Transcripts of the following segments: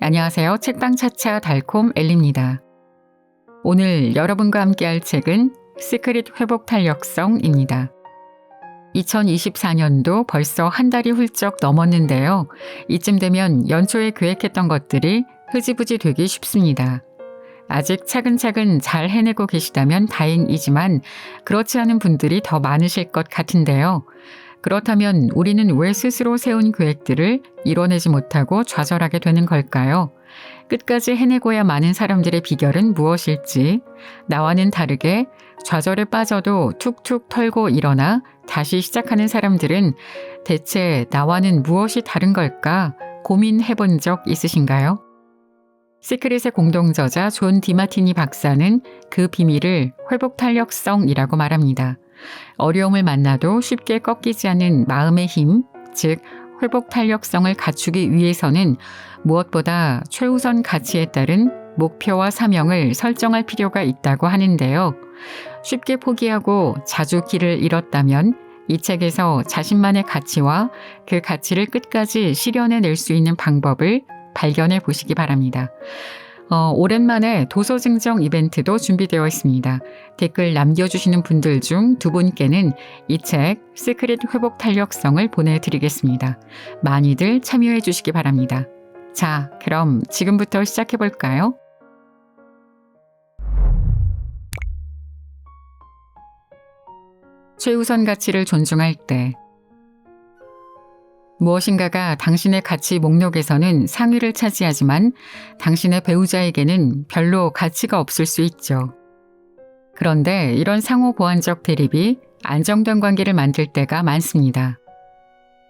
안녕하세요. 책방 차차 달콤 엘리입니다. 오늘 여러분과 함께할 책은 시크릿 회복 탄력성입니다. 2024년도 벌써 한 달이 훌쩍 넘었는데요. 이쯤 되면 연초에 계획했던 것들이 흐지부지 되기 쉽습니다. 아직 차근차근 잘 해내고 계시다면 다행이지만 그렇지 않은 분들이 더 많으실 것 같은데요. 그렇다면 우리는 왜 스스로 세운 계획들을 이뤄내지 못하고 좌절하게 되는 걸까요? 끝까지 해내고야 마는 사람들의 비결은 무엇일지, 나와는 다르게 좌절에 빠져도 툭툭 털고 일어나 다시 시작하는 사람들은 대체 나와는 무엇이 다른 걸까 고민해 본 적 있으신가요? 시크릿의 공동저자 존 디마티니 박사는 그 비밀을 회복 탄력성이라고 말합니다. 어려움을 만나도 쉽게 꺾이지 않는 마음의 힘, 즉 회복 탄력성을 갖추기 위해서는 무엇보다 최우선 가치에 따른 목표와 사명을 설정할 필요가 있다고 하는데요. 쉽게 포기하고 자주 길을 잃었다면 이 책에서 자신만의 가치와 그 가치를 끝까지 실현해낼 수 있는 방법을 발견해 보시기 바랍니다. 오랜만에 도서 증정 이벤트도 준비되어 있습니다. 댓글 남겨주시는 분들 중 2분께는 이 책 시크릿 회복 탄력성을 보내드리겠습니다. 많이들 참여해 주시기 바랍니다. 자, 그럼 지금부터 시작해 볼까요? 최우선 가치를 존중할 때 무엇인가가 당신의 가치 목록에서는 상위를 차지하지만 당신의 배우자에게는 별로 가치가 없을 수 있죠. 그런데 이런 상호 보완적 대립이 안정된 관계를 만들 때가 많습니다.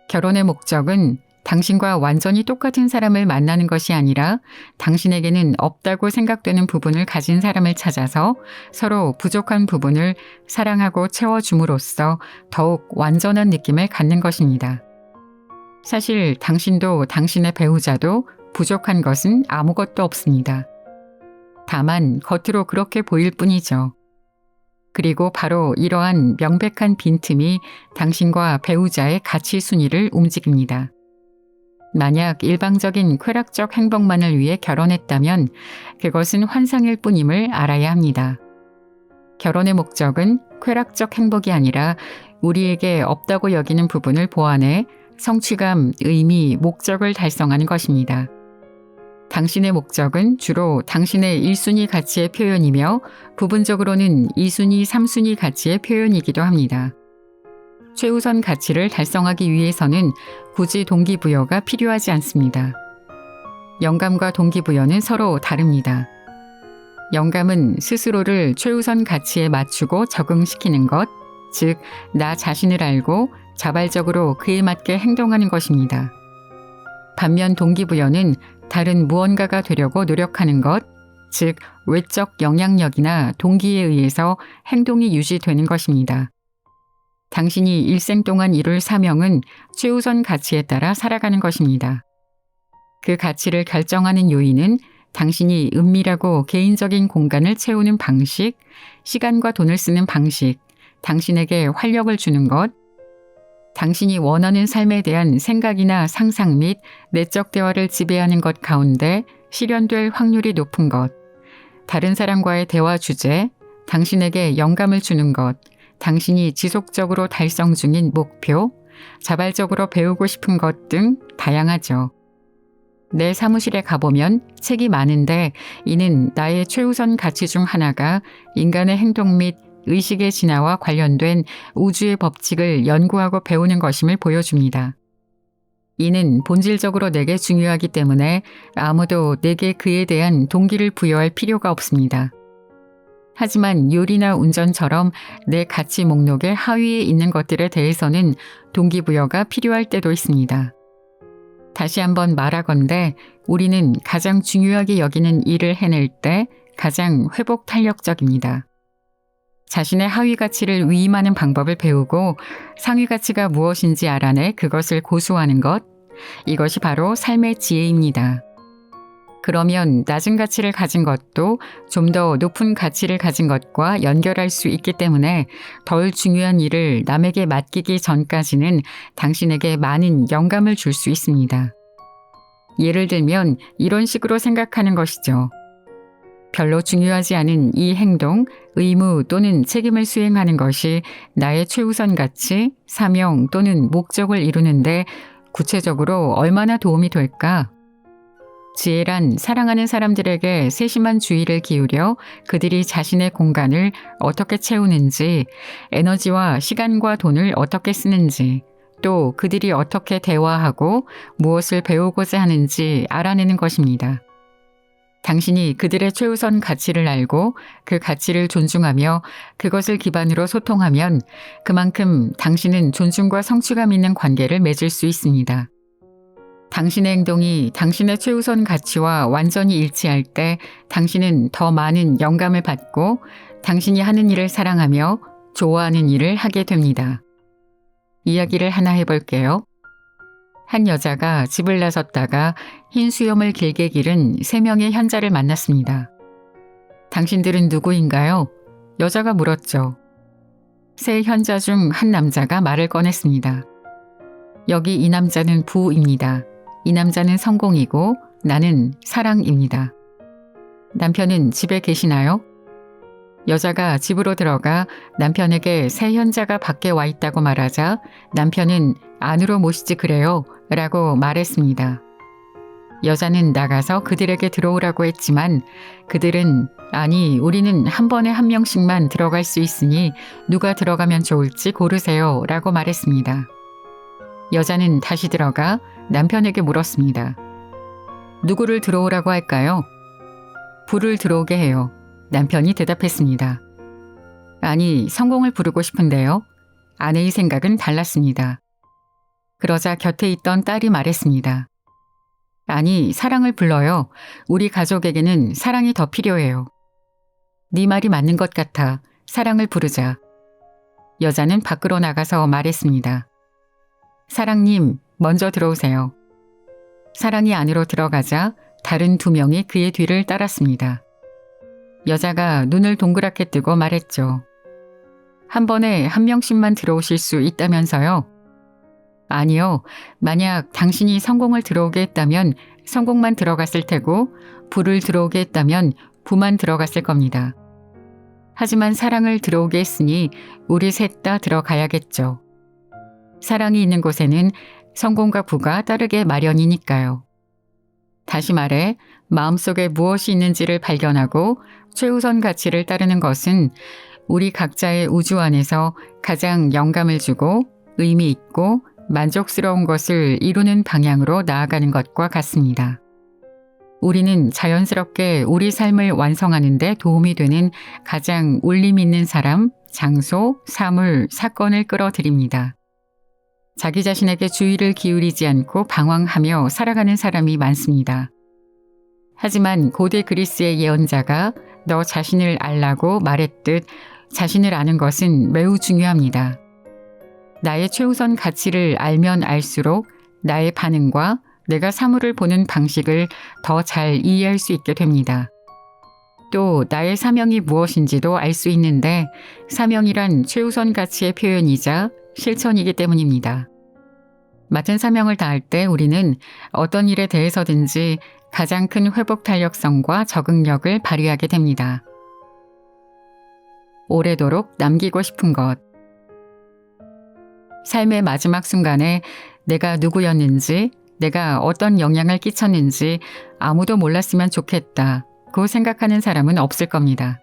결혼의 목적은 당신과 완전히 똑같은 사람을 만나는 것이 아니라 당신에게는 없다고 생각되는 부분을 가진 사람을 찾아서 서로 부족한 부분을 사랑하고 채워줌으로써 더욱 완전한 느낌을 갖는 것입니다. 사실 당신도 당신의 배우자도 부족한 것은 아무것도 없습니다. 다만 겉으로 그렇게 보일 뿐이죠. 그리고 바로 이러한 명백한 빈틈이 당신과 배우자의 가치 순위를 움직입니다. 만약 일방적인 쾌락적 행복만을 위해 결혼했다면 그것은 환상일 뿐임을 알아야 합니다. 결혼의 목적은 쾌락적 행복이 아니라 우리에게 없다고 여기는 부분을 보완해 성취감, 의미, 목적을 달성하는 것입니다. 당신의 목적은 주로 당신의 1순위 가치의 표현이며 부분적으로는 2순위, 3순위 가치의 표현이기도 합니다. 최우선 가치를 달성하기 위해서는 굳이 동기부여가 필요하지 않습니다. 영감과 동기부여는 서로 다릅니다. 영감은 스스로를 최우선 가치에 맞추고 적응시키는 것, 즉, 나 자신을 알고 자발적으로 그에 맞게 행동하는 것입니다. 반면 동기부여는 다른 무언가가 되려고 노력하는 것, 즉 외적 영향력이나 동기에 의해서 행동이 유지되는 것입니다. 당신이 일생 동안 이룰 사명은 최우선 가치에 따라 살아가는 것입니다. 그 가치를 결정하는 요인은 당신이 은밀하고 개인적인 공간을 채우는 방식, 시간과 돈을 쓰는 방식, 당신에게 활력을 주는 것, 당신이 원하는 삶에 대한 생각이나 상상 및 내적 대화를 지배하는 것 가운데 실현될 확률이 높은 것, 다른 사람과의 대화 주제, 당신에게 영감을 주는 것, 당신이 지속적으로 달성 중인 목표, 자발적으로 배우고 싶은 것 등 다양하죠. 내 사무실에 가보면 책이 많은데 이는 나의 최우선 가치 중 하나가 인간의 행동 및 의식의 진화와 관련된 우주의 법칙을 연구하고 배우는 것임을 보여줍니다. 이는 본질적으로 내게 중요하기 때문에 아무도 내게 그에 대한 동기를 부여할 필요가 없습니다. 하지만 요리나 운전처럼 내 가치 목록의 하위에 있는 것들에 대해서는 동기부여가 필요할 때도 있습니다. 다시 한번 말하건대 우리는 가장 중요하게 여기는 일을 해낼 때 가장 회복 탄력적입니다. 자신의 하위 가치를 위임하는 방법을 배우고 상위 가치가 무엇인지 알아내 그것을 고수하는 것, 이것이 바로 삶의 지혜입니다. 그러면 낮은 가치를 가진 것도 좀 더 높은 가치를 가진 것과 연결할 수 있기 때문에 덜 중요한 일을 남에게 맡기기 전까지는 당신에게 많은 영감을 줄 수 있습니다. 예를 들면 이런 식으로 생각하는 것이죠. 별로 중요하지 않은 이 행동, 의무 또는 책임을 수행하는 것이 나의 최우선 가치, 사명 또는 목적을 이루는데 구체적으로 얼마나 도움이 될까? 지혜란 사랑하는 사람들에게 세심한 주의를 기울여 그들이 자신의 공간을 어떻게 채우는지, 에너지와 시간과 돈을 어떻게 쓰는지, 또 그들이 어떻게 대화하고 무엇을 배우고자 하는지 알아내는 것입니다. 당신이 그들의 최우선 가치를 알고 그 가치를 존중하며 그것을 기반으로 소통하면 그만큼 당신은 존중과 성취감 있는 관계를 맺을 수 있습니다. 당신의 행동이 당신의 최우선 가치와 완전히 일치할 때 당신은 더 많은 영감을 받고 당신이 하는 일을 사랑하며 좋아하는 일을 하게 됩니다. 이야기를 하나 해볼게요. 한 여자가 집을 나섰다가 흰 수염을 길게 기른 3명의 현자를 만났습니다. 당신들은 누구인가요? 여자가 물었죠. 3 현자 중 한 남자가 말을 꺼냈습니다. 여기 이 남자는 부입니다. 이 남자는 성공이고 나는 사랑입니다. 남편은 집에 계시나요? 여자가 집으로 들어가 남편에게 3 현자가 밖에 와 있다고 말하자 남편은 안으로 모시지 그래요 라고 말했습니다. 여자는 나가서 그들에게 들어오라고 했지만 그들은 아니 우리는 한 번에 1명씩만 들어갈 수 있으니 누가 들어가면 좋을지 고르세요 라고 말했습니다. 여자는 다시 들어가 남편에게 물었습니다. 누구를 들어오라고 할까요? 부를 들어오게 해요. 남편이 대답했습니다. 아니, 성공을 부르고 싶은데요. 아내의 생각은 달랐습니다. 그러자 곁에 있던 딸이 말했습니다. 아니, 사랑을 불러요. 우리 가족에게는 사랑이 더 필요해요. 네 말이 맞는 것 같아. 사랑을 부르자. 여자는 밖으로 나가서 말했습니다. 사랑님, 먼저 들어오세요. 사랑이 안으로 들어가자 다른 2명이 그의 뒤를 따랐습니다. 여자가 눈을 동그랗게 뜨고 말했죠. 한 번에 1명씩만 들어오실 수 있다면서요? 아니요. 만약 당신이 성공을 들어오게 했다면 성공만 들어갔을 테고 부를 들어오게 했다면 부만 들어갔을 겁니다. 하지만 사랑을 들어오게 했으니 우리 셋 다 들어가야겠죠. 사랑이 있는 곳에는 성공과 부가 따르게 마련이니까요. 다시 말해 마음속에 무엇이 있는지를 발견하고 최우선 가치를 따르는 것은 우리 각자의 우주 안에서 가장 영감을 주고 의미 있고 만족스러운 것을 이루는 방향으로 나아가는 것과 같습니다. 우리는 자연스럽게 우리 삶을 완성하는 데 도움이 되는 가장 울림 있는 사람, 장소, 사물, 사건을 끌어들입니다. 자기 자신에게 주의를 기울이지 않고 방황하며 살아가는 사람이 많습니다. 하지만 고대 그리스의 예언자가 너 자신을 알라고 말했듯 자신을 아는 것은 매우 중요합니다. 나의 최우선 가치를 알면 알수록 나의 반응과 내가 사물을 보는 방식을 더 잘 이해할 수 있게 됩니다. 또 나의 사명이 무엇인지도 알 수 있는데 사명이란 최우선 가치의 표현이자 실천이기 때문입니다. 맡은 사명을 다할 때 우리는 어떤 일에 대해서든지 가장 큰 회복 탄력성과 적응력을 발휘하게 됩니다. 오래도록 남기고 싶은 것. 삶의 마지막 순간에 내가 누구였는지, 내가 어떤 영향을 끼쳤는지 아무도 몰랐으면 좋겠다고 생각하는 사람은 없을 겁니다.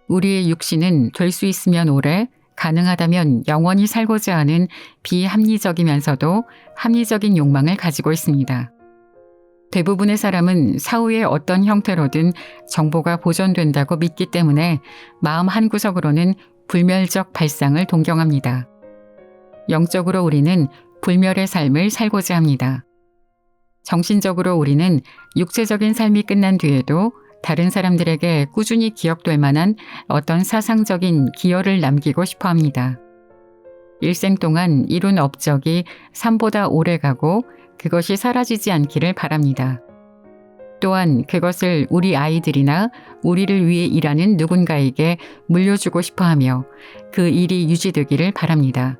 우리의 육신은 될 수 있으면 오래, 가능하다면 영원히 살고자 하는 비합리적이면서도 합리적인 욕망을 가지고 있습니다. 대부분의 사람은 사후의 어떤 형태로든 정보가 보존된다고 믿기 때문에 마음 한구석으로는 불멸적 발상을 동경합니다. 영적으로 우리는 불멸의 삶을 살고자 합니다. 정신적으로 우리는 육체적인 삶이 끝난 뒤에도 다른 사람들에게 꾸준히 기억될 만한 어떤 사상적인 기여를 남기고 싶어 합니다. 일생 동안 이룬 업적이 삶보다 오래 가고 그것이 사라지지 않기를 바랍니다. 또한 그것을 우리 아이들이나 우리를 위해 일하는 누군가에게 물려주고 싶어 하며 그 일이 유지되기를 바랍니다.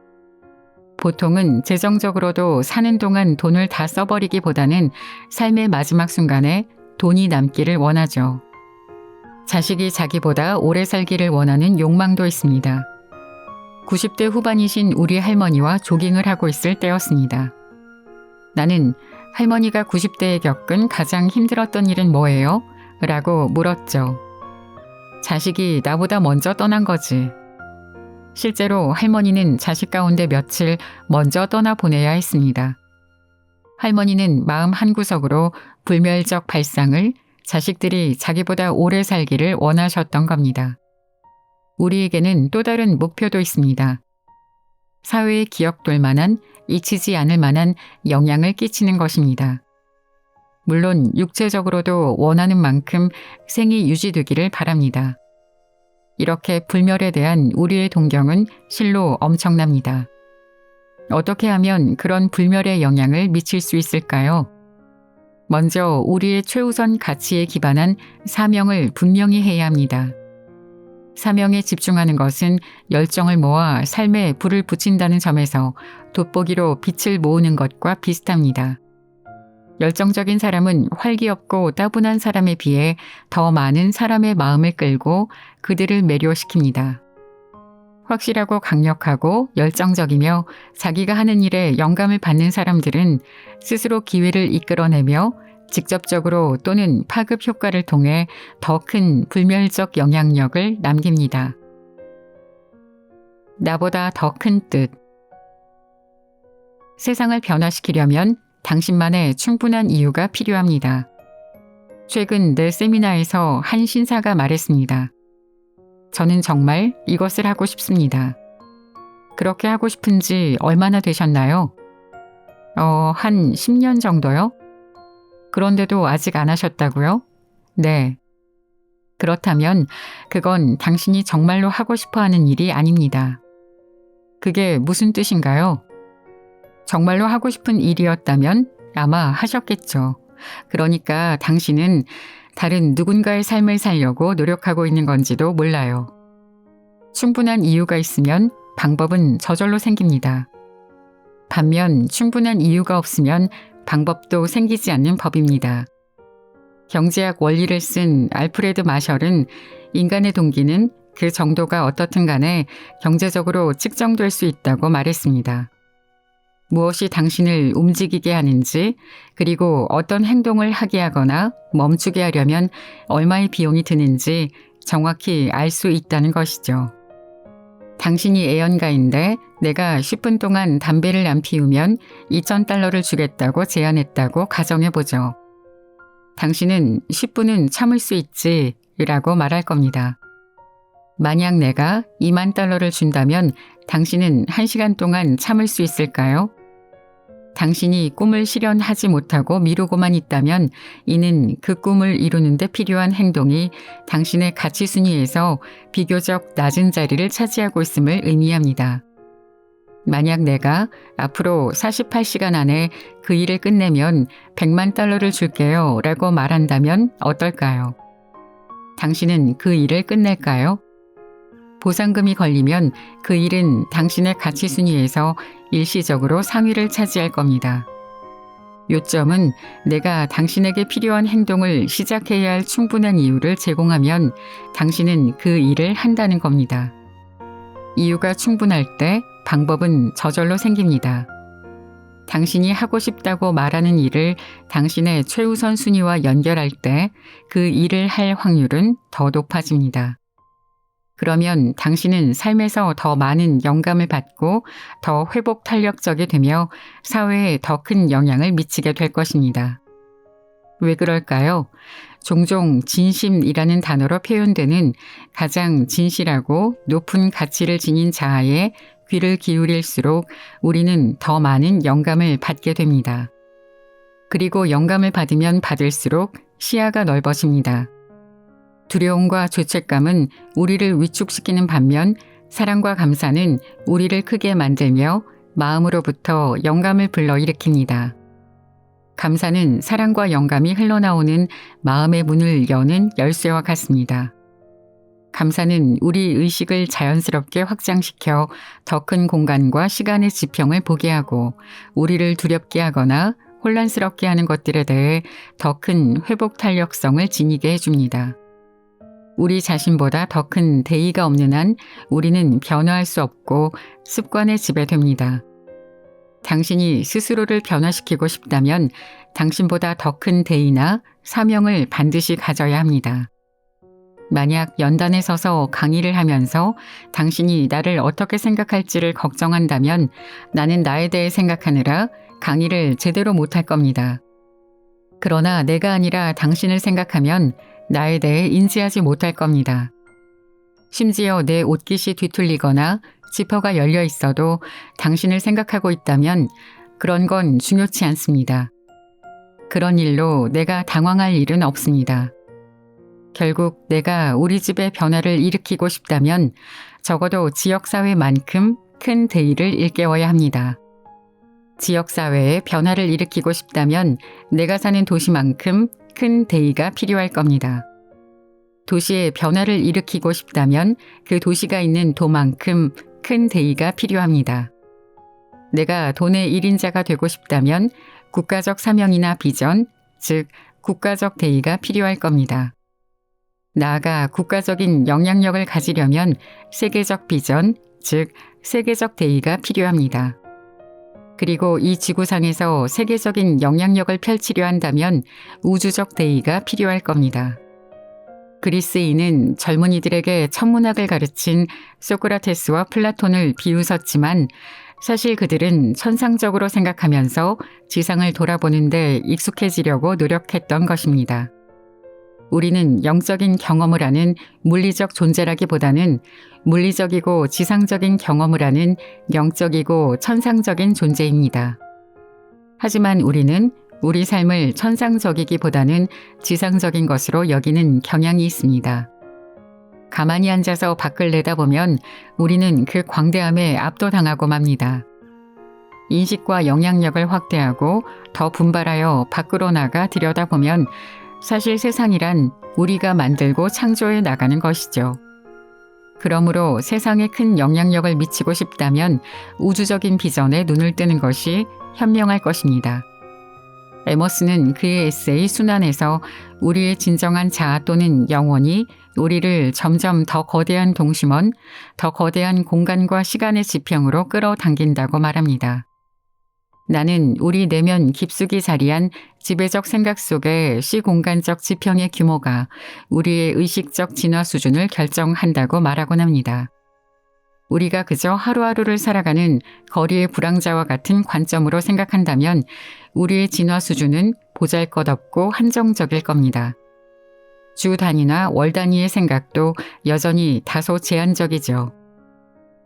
보통은 재정적으로도 사는 동안 돈을 다 써버리기보다는 삶의 마지막 순간에 돈이 남기를 원하죠. 자식이 자기보다 오래 살기를 원하는 욕망도 있습니다. 90대 후반이신 우리 할머니와 조깅을 하고 있을 때였습니다. 나는 할머니가 90대에 겪은 가장 힘들었던 일은 뭐예요? 라고 물었죠. 자식이 나보다 먼저 떠난 거지. 실제로 할머니는 자식 가운데 며칠 먼저 떠나보내야 했습니다. 할머니는 마음 한구석으로 불멸적 발상을 자식들이 자기보다 오래 살기를 원하셨던 겁니다. 우리에게는 또 다른 목표도 있습니다. 사회에 기억될 만한, 잊히지 않을 만한 영향을 끼치는 것입니다. 물론 육체적으로도 원하는 만큼 생이 유지되기를 바랍니다. 이렇게 불멸에 대한 우리의 동경은 실로 엄청납니다. 어떻게 하면 그런 불멸의 영향을 미칠 수 있을까요? 먼저 우리의 최우선 가치에 기반한 사명을 분명히 해야 합니다. 사명에 집중하는 것은 열정을 모아 삶에 불을 붙인다는 점에서 돋보기로 빛을 모으는 것과 비슷합니다. 열정적인 사람은 활기없고 따분한 사람에 비해 더 많은 사람의 마음을 끌고 그들을 매료시킵니다. 확실하고 강력하고 열정적이며 자기가 하는 일에 영감을 받는 사람들은 스스로 기회를 이끌어내며 직접적으로 또는 파급 효과를 통해 더 큰 불멸적 영향력을 남깁니다. 나보다 더 큰 뜻. 세상을 변화시키려면 당신만의 충분한 이유가 필요합니다. 최근 내 세미나에서 한 신사가 말했습니다. 저는 정말 이것을 하고 싶습니다. 그렇게 하고 싶은 지 얼마나 되셨나요? 한 10년 정도요? 그런데도 아직 안 하셨다고요? 네. 그렇다면 그건 당신이 정말로 하고 싶어 하는 일이 아닙니다. 그게 무슨 뜻인가요? 정말로 하고 싶은 일이었다면 아마 하셨겠죠. 그러니까 당신은 다른 누군가의 삶을 살려고 노력하고 있는 건지도 몰라요. 충분한 이유가 있으면 방법은 저절로 생깁니다. 반면 충분한 이유가 없으면 방법도 생기지 않는 법입니다. 경제학 원리를 쓴 알프레드 마셜은 인간의 동기는 그 정도가 어떻든 간에 경제적으로 측정될 수 있다고 말했습니다. 무엇이 당신을 움직이게 하는지, 그리고 어떤 행동을 하게 하거나 멈추게 하려면 얼마의 비용이 드는지 정확히 알 수 있다는 것이죠. 당신이 애연가인데 내가 10분 동안 담배를 안 피우면 $2,000를 주겠다고 제안했다고 가정해보죠. 당신은 10분은 참을 수 있지 라고 말할 겁니다. 만약 내가 $20,000를 준다면 당신은 1시간 동안 참을 수 있을까요? 당신이 꿈을 실현하지 못하고 미루고만 있다면 이는 그 꿈을 이루는 데 필요한 행동이 당신의 가치 순위에서 비교적 낮은 자리를 차지하고 있음을 의미합니다. 만약 내가 앞으로 48시간 안에 그 일을 끝내면 $1,000,000를 줄게요 라고 말한다면 어떨까요? 당신은 그 일을 끝낼까요? 보상금이 걸리면 그 일은 당신의 가치 순위에서 일시적으로 상위를 차지할 겁니다. 요점은 내가 당신에게 필요한 행동을 시작해야 할 충분한 이유를 제공하면 당신은 그 일을 한다는 겁니다. 이유가 충분할 때 방법은 저절로 생깁니다. 당신이 하고 싶다고 말하는 일을 당신의 최우선 순위와 연결할 때 그 일을 할 확률은 더 높아집니다. 그러면 당신은 삶에서 더 많은 영감을 받고 더 회복 탄력적이 되며 사회에 더 큰 영향을 미치게 될 것입니다. 왜 그럴까요? 종종 진심이라는 단어로 표현되는 가장 진실하고 높은 가치를 지닌 자아에 귀를 기울일수록 우리는 더 많은 영감을 받게 됩니다. 그리고 영감을 받으면 받을수록 시야가 넓어집니다. 두려움과 죄책감은 우리를 위축시키는 반면 사랑과 감사는 우리를 크게 만들며 마음으로부터 영감을 불러일으킵니다. 감사는 사랑과 영감이 흘러나오는 마음의 문을 여는 열쇠와 같습니다. 감사는 우리 의식을 자연스럽게 확장시켜 더 큰 공간과 시간의 지평을 보게 하고 우리를 두렵게 하거나 혼란스럽게 하는 것들에 대해 더 큰 회복 탄력성을 지니게 해줍니다. 우리 자신보다 더 큰 대의가 없는 한 우리는 변화할 수 없고 습관에 지배됩니다. 당신이 스스로를 변화시키고 싶다면 당신보다 더 큰 대의나 사명을 반드시 가져야 합니다. 만약 연단에 서서 강의를 하면서 당신이 나를 어떻게 생각할지를 걱정한다면 나는 나에 대해 생각하느라 강의를 제대로 못할 겁니다. 그러나 내가 아니라 당신을 생각하면 나에 대해 인지하지 못할 겁니다. 심지어 내 옷깃이 뒤틀리거나 지퍼가 열려 있어도 당신을 생각하고 있다면 그런 건 중요치 않습니다. 그런 일로 내가 당황할 일은 없습니다. 결국 내가 우리 집의 변화를 일으키고 싶다면 적어도 지역사회만큼 큰 대의를 일깨워야 합니다. 지역사회의 변화를 일으키고 싶다면 내가 사는 도시만큼 큰 대의가 필요할 겁니다. 도시의 변화를 일으키고 싶다면 그 도시가 있는 도만큼 큰 대의가 필요합니다. 내가 돈의 1인자가 되고 싶다면 국가적 사명이나 비전, 즉 국가적 대의가 필요할 겁니다. 나아가 국가적인 영향력을 가지려면 세계적 비전, 즉 세계적 대의가 필요합니다. 그리고 이 지구상에서 세계적인 영향력을 펼치려 한다면 우주적 대의가 필요할 겁니다. 그리스인은 젊은이들에게 천문학을 가르친 소크라테스와 플라톤을 비웃었지만 사실 그들은 천상적으로 생각하면서 지상을 돌아보는데 익숙해지려고 노력했던 것입니다. 우리는 영적인 경험을 하는 물리적 존재라기보다는 물리적이고 지상적인 경험을 하는 영적이고 천상적인 존재입니다. 하지만 우리는 우리 삶을 천상적이기보다는 지상적인 것으로 여기는 경향이 있습니다. 가만히 앉아서 밖을 내다보면 우리는 그 광대함에 압도당하고 맙니다. 인식과 영향력을 확대하고 더 분발하여 밖으로 나가 들여다보면 사실 세상이란 우리가 만들고 창조해 나가는 것이죠. 그러므로 세상에 큰 영향력을 미치고 싶다면 우주적인 비전에 눈을 뜨는 것이 현명할 것입니다. 에머스는 그의 에세이 순환에서 우리의 진정한 자아 또는 영혼이 우리를 점점 더 거대한 동심원, 더 거대한 공간과 시간의 지평으로 끌어당긴다고 말합니다. 나는 우리 내면 깊숙이 자리한 지배적 생각 속의 시공간적 지평의 규모가 우리의 의식적 진화 수준을 결정한다고 말하곤 합니다. 우리가 그저 하루하루를 살아가는 거리의 불황자와 같은 관점으로 생각한다면 우리의 진화 수준은 보잘것없고 한정적일 겁니다. 주 단위나 월 단위의 생각도 여전히 다소 제한적이죠.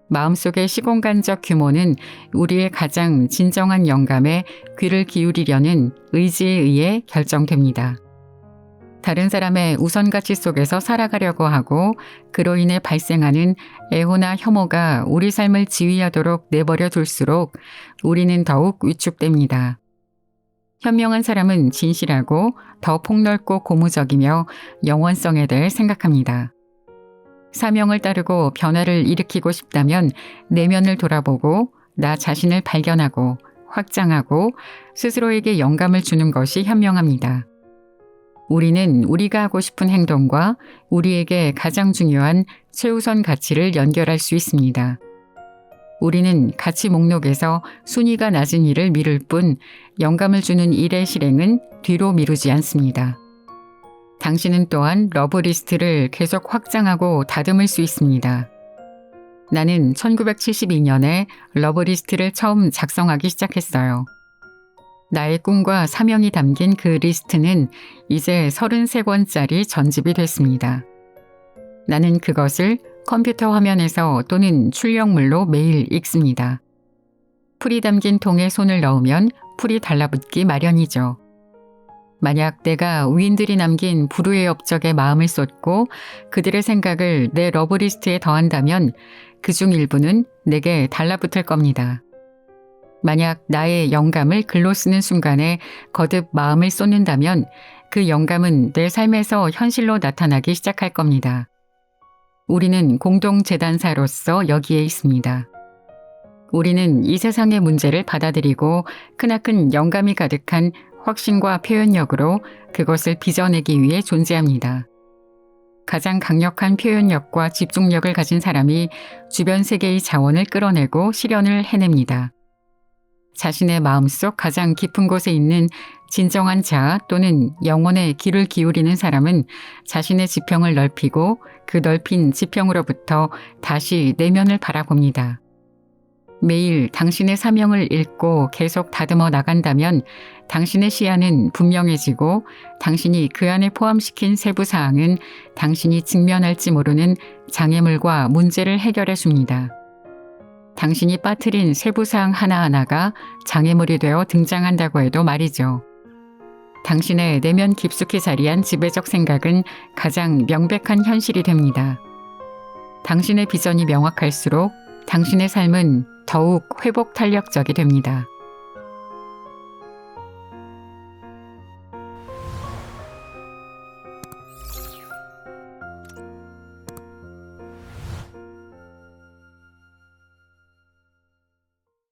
마음속의 시공간적 규모는 우리의 가장 진정한 영감에 귀를 기울이려는 의지에 의해 결정됩니다. 다른 사람의 우선가치 속에서 살아가려고 하고 그로 인해 발생하는 애호나 혐오가 우리 삶을 지휘하도록 내버려 둘수록 우리는 더욱 위축됩니다. 현명한 사람은 진실하고 더 폭넓고 고무적이며 영원성에 대해 생각합니다. 사명을 따르고 변화를 일으키고 싶다면 내면을 돌아보고 나 자신을 발견하고 확장하고 스스로에게 영감을 주는 것이 현명합니다. 우리는 우리가 하고 싶은 행동과 우리에게 가장 중요한 최우선 가치를 연결할 수 있습니다. 우리는 가치 목록에서 순위가 낮은 일을 미룰 뿐 영감을 주는 일의 실행은 뒤로 미루지 않습니다. 당신은 또한 러브리스트를 계속 확장하고 다듬을 수 있습니다. 나는 1972년에 러브리스트를 처음 작성하기 시작했어요. 나의 꿈과 사명이 담긴 그 리스트는 이제 33권짜리 전집이 됐습니다. 나는 그것을 컴퓨터 화면에서 또는 출력물로 매일 읽습니다. 풀이 담긴 통에 손을 넣으면 풀이 달라붙기 마련이죠. 만약 내가 위인들이 남긴 불후의 업적에 마음을 쏟고 그들의 생각을 내 러브리스트에 더한다면 그중 일부는 내게 달라붙을 겁니다. 만약 나의 영감을 글로 쓰는 순간에 거듭 마음을 쏟는다면 그 영감은 내 삶에서 현실로 나타나기 시작할 겁니다. 우리는 공동재단사로서 여기에 있습니다. 우리는 이 세상의 문제를 받아들이고 크나큰 영감이 가득한 확신과 표현력으로 그것을 빚어내기 위해 존재합니다. 가장 강력한 표현력과 집중력을 가진 사람이 주변 세계의 자원을 끌어내고 실현을 해냅니다. 자신의 마음속 가장 깊은 곳에 있는 진정한 자아 또는 영혼에 귀를 기울이는 사람은 자신의 지평을 넓히고 그 넓힌 지평으로부터 다시 내면을 바라봅니다. 매일 당신의 사명을 읽고 계속 다듬어 나간다면 당신의 시야는 분명해지고 당신이 그 안에 포함시킨 세부 사항은 당신이 직면할지 모르는 장애물과 문제를 해결해 줍니다. 당신이 빠뜨린 세부 사항 하나하나가 장애물이 되어 등장한다고 해도 말이죠. 당신의 내면 깊숙이 자리한 지배적 생각은 가장 명백한 현실이 됩니다. 당신의 비전이 명확할수록 당신의 삶은 더욱 회복 탄력적이 됩니다.